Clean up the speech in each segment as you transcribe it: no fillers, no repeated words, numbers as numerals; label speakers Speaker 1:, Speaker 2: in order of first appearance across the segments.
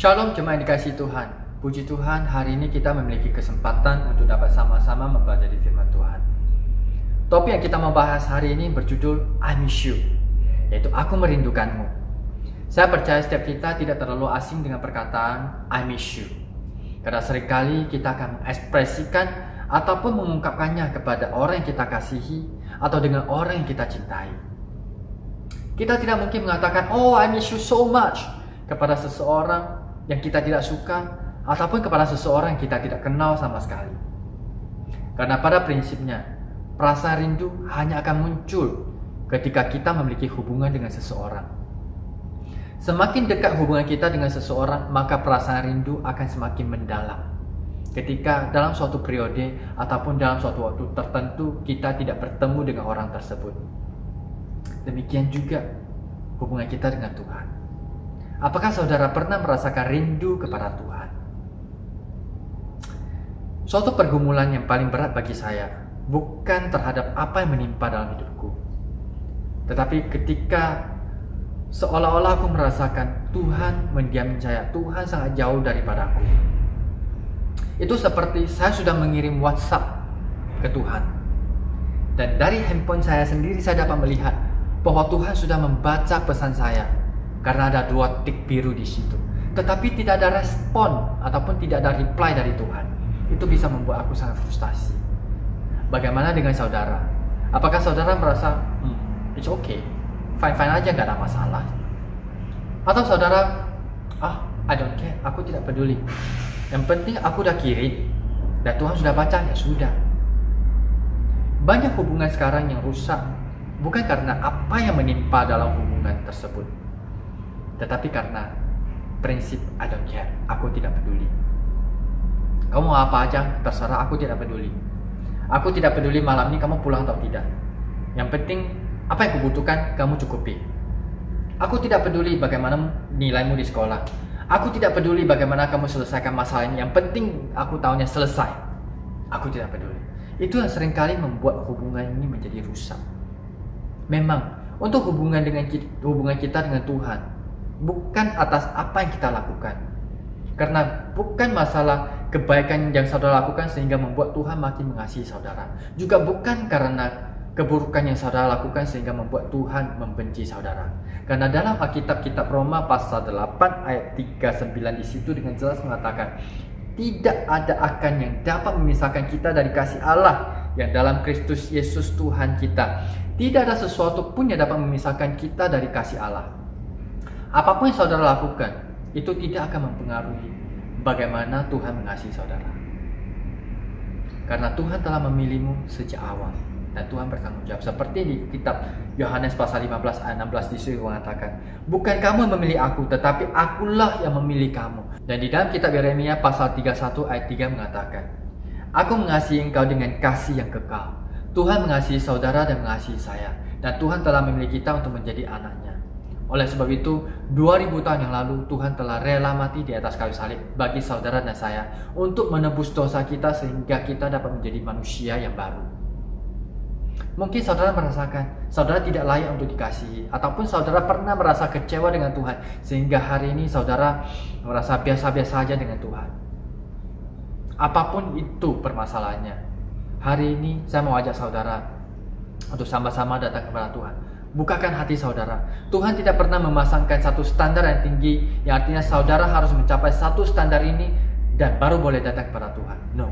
Speaker 1: Shalom jemaat yang dikasihi Tuhan. Puji Tuhan, hari ini kita memiliki kesempatan untuk dapat sama-sama mempelajari firman Tuhan. Topik yang kita mau bahas hari ini berjudul I Miss You, yaitu aku merindukanmu. Saya percaya setiap kita tidak terlalu asing dengan perkataan I miss you, karena seringkali kita akan mengekspresikan ataupun mengungkapkannya kepada orang yang kita kasihi atau dengan orang yang kita cintai. Kita tidak mungkin mengatakan, oh I miss you so much, kepada seseorang yang kita tidak suka ataupun kepada seseorang yang kita tidak kenal sama sekali. Karena pada prinsipnya, perasaan rindu hanya akan muncul ketika kita memiliki hubungan dengan seseorang. Semakin dekat hubungan kita dengan seseorang, maka perasaan rindu akan semakin mendalam. Ketika dalam suatu periode ataupun dalam suatu waktu tertentu kita tidak bertemu dengan orang tersebut. Demikian juga hubungan kita dengan Tuhan. Apakah saudara pernah merasakan rindu kepada Tuhan? Suatu pergumulan yang paling berat bagi saya bukan terhadap apa yang menimpa dalam hidupku, tetapi ketika seolah-olah aku merasakan Tuhan mendiami saya, Tuhan sangat jauh daripada aku. Itu seperti saya sudah mengirim WhatsApp ke Tuhan, dan dari handphone saya sendiri saya dapat melihat bahwa Tuhan sudah membaca pesan saya, karena ada 2 tik biru di situ. Tetapi tidak ada respon ataupun tidak ada reply dari Tuhan. Itu bisa membuat aku sangat frustasi. Bagaimana dengan saudara? Apakah saudara merasa it's okay, fine-fine aja, gak ada masalah? Atau saudara, I don't care, aku tidak peduli, yang penting aku udah kirim dan Tuhan sudah baca, ya sudah. Banyak hubungan sekarang yang rusak bukan karena apa yang menimpa dalam hubungan tersebut, tetapi karena prinsip I don't care, aku tidak peduli. Kamu mau apa aja, terserah, aku tidak peduli. Aku tidak peduli malam ini kamu pulang atau tidak. Yang penting apa yang kubutuhkan kamu cukupi. Aku tidak peduli bagaimana nilaimu di sekolah. Aku tidak peduli bagaimana kamu selesaikan masalah ini. Yang penting aku tahunya selesai. Aku tidak peduli. Itu yang seringkali membuat hubungan ini menjadi rusak. Memang untuk hubungan kita dengan Tuhan bukan atas apa yang kita lakukan. Karena bukan masalah kebaikan yang saudara lakukan sehingga membuat Tuhan makin mengasihi saudara. Juga bukan karena keburukan yang saudara lakukan sehingga membuat Tuhan membenci saudara. Karena dalam Alkitab kitab Roma pasal 8 ayat 39 di situ dengan jelas mengatakan, tidak ada akan yang dapat memisahkan kita dari kasih Allah yang dalam Kristus Yesus Tuhan kita. Tidak ada sesuatu pun yang dapat memisahkan kita dari kasih Allah. Apapun yang saudara lakukan, itu tidak akan mempengaruhi bagaimana Tuhan mengasihi saudara. Karena Tuhan telah memilihmu sejak awal dan Tuhan bertanggung jawab. Seperti di kitab Yohanes pasal 15 ayat 16 di situ mengatakan, bukan kamu yang memilih aku, tetapi akulah yang memilih kamu. Dan di dalam kitab Yeremia pasal 31 ayat 3 mengatakan, aku mengasihi engkau dengan kasih yang kekal. Tuhan mengasihi saudara dan mengasihi saya, dan Tuhan telah memilih kita untuk menjadi anaknya. Oleh sebab itu, 2000 tahun yang lalu Tuhan telah rela mati di atas kayu salib bagi saudara dan saya untuk menebus dosa kita sehingga kita dapat menjadi manusia yang baru. Mungkin saudara merasakan saudara tidak layak untuk dikasihi, ataupun saudara pernah merasa kecewa dengan Tuhan sehingga hari ini saudara merasa biasa-biasa saja dengan Tuhan. Apapun itu permasalahannya, hari ini saya mau ajak saudara untuk sama-sama datang kepada Tuhan. Bukakan hati saudara. Tuhan tidak pernah memasangkan satu standar yang tinggi, yang artinya saudara harus mencapai satu standar ini dan baru boleh datang kepada Tuhan. No.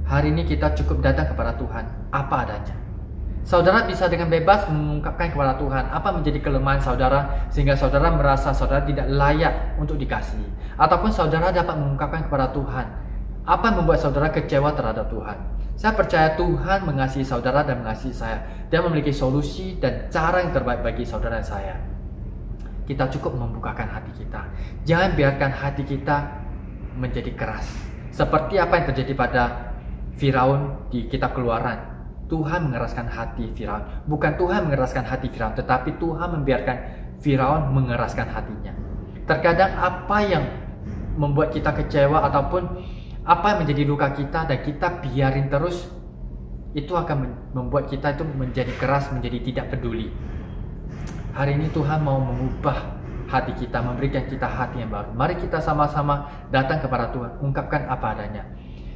Speaker 1: Hari ini kita cukup datang kepada Tuhan apa adanya. Saudara bisa dengan bebas mengungkapkan kepada Tuhan apa menjadi kelemahan saudara sehingga saudara merasa saudara tidak layak untuk dikasihi. Ataupun saudara dapat mengungkapkan kepada Tuhan apa yang membuat saudara kecewa terhadap Tuhan. Saya percaya Tuhan mengasihi saudara dan mengasihi saya. Dia memiliki solusi dan cara yang terbaik bagi saudara dan saya. Kita cukup membukakan hati kita. Jangan biarkan hati kita menjadi keras. Seperti apa yang terjadi pada Firaun di kitab Keluaran. Tuhan mengeraskan hati Firaun. Bukan Tuhan mengeraskan hati Firaun, tetapi Tuhan membiarkan Firaun mengeraskan hatinya. Terkadang apa yang membuat kita kecewa ataupun apa yang menjadi luka kita dan kita biarin terus, itu akan membuat kita itu menjadi keras, menjadi tidak peduli. Hari ini Tuhan mau mengubah hati kita, memberikan kita hati yang baru. Mari kita sama-sama datang kepada Tuhan, ungkapkan apa adanya.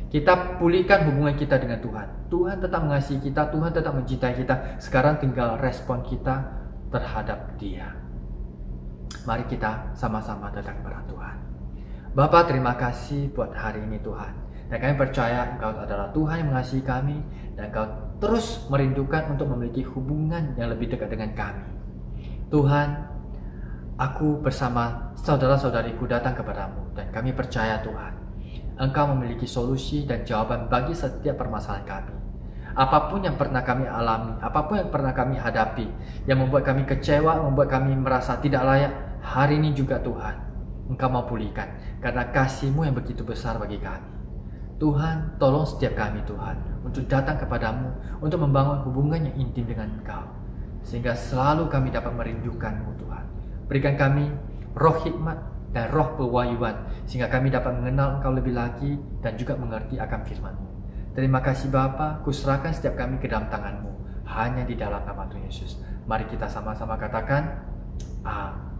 Speaker 1: Kita pulihkan hubungan kita dengan Tuhan. Tuhan tetap mengasihi kita, Tuhan tetap mencintai kita. Sekarang tinggal respon kita terhadap Dia. Mari kita sama-sama datang kepada Tuhan. Bapa, terima kasih buat hari ini Tuhan. Dan kami percaya Engkau adalah Tuhan yang mengasihi kami. Dan Engkau terus merindukan untuk memiliki hubungan yang lebih dekat dengan kami. Tuhan, aku bersama saudara-saudariku datang kepadamu. Dan kami percaya Tuhan, Engkau memiliki solusi dan jawaban bagi setiap permasalahan kami. Apapun yang pernah kami alami, apapun yang pernah kami hadapi, yang membuat kami kecewa, membuat kami merasa tidak layak, hari ini juga Tuhan, Engkau mau pulihkan, karena kasih-Mu yang begitu besar bagi kami. Tuhan, tolong setiap kami Tuhan, untuk datang kepadamu, untuk membangun hubungan yang intim dengan Engkau, sehingga selalu kami dapat merindukan-Mu Tuhan. Berikan kami roh hikmat dan roh pewahyuan, sehingga kami dapat mengenal Engkau lebih lagi dan juga mengerti akan firman-Mu. Terima kasih Bapa, kuserahkan setiap kami ke dalam tangan-Mu, hanya di dalam nama Tuhan Yesus. Mari kita sama-sama katakan, Amin.